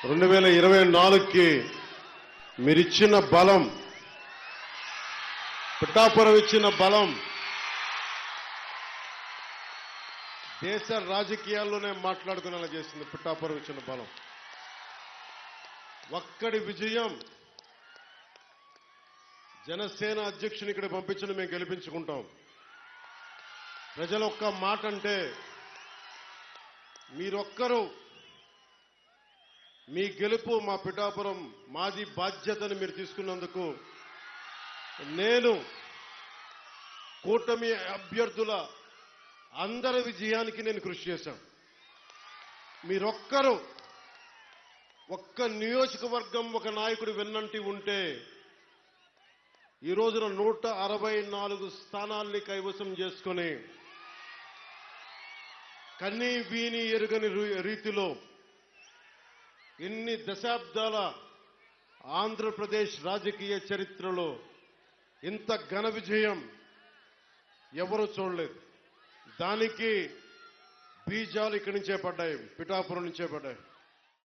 2024కి మీరిచ్చిన బలం, పిఠాపురం ఇచ్చిన బలం దేశ రాజకీయాల్లోనే మాట్లాడుకునేలా చేసింది. పిఠాపురం ఇచ్చిన బలం, ఒక్కడి విజయం. జనసేన అధ్యక్షుని ఇక్కడ పంపించిన మేము గెలిపించుకుంటాం. ప్రజలు ఒక్క మాట అంటే మీరొక్కరు, మీ గెలుపు మా పిఠాపురం మాది బాధ్యతని మీరు తీసుకున్నందుకు నేను కూటమి అభ్యర్థుల అందరి విజయానికి నేను కృషి చేశాను. మీరొక్కరు ఒక్క నియోజకవర్గం ఒక నాయకుడు వెన్నంటి ఉంటే ఈ రోజున 164 స్థానాల్ని కైవసం చేసుకుని కన్నీ వీని ఎరుగని రీతిలో ఇన్ని దశాబ్దాల ఆంధ్రప్రదేశ్ రాజకీయ చరిత్రలో ఇంత ఘన విజయం ఎవరూ చూడలేదు. దానికి బీజాలు ఇక్కడి నుంచే పడ్డాయి, పిఠాపురం నుంచే పడ్డాయి.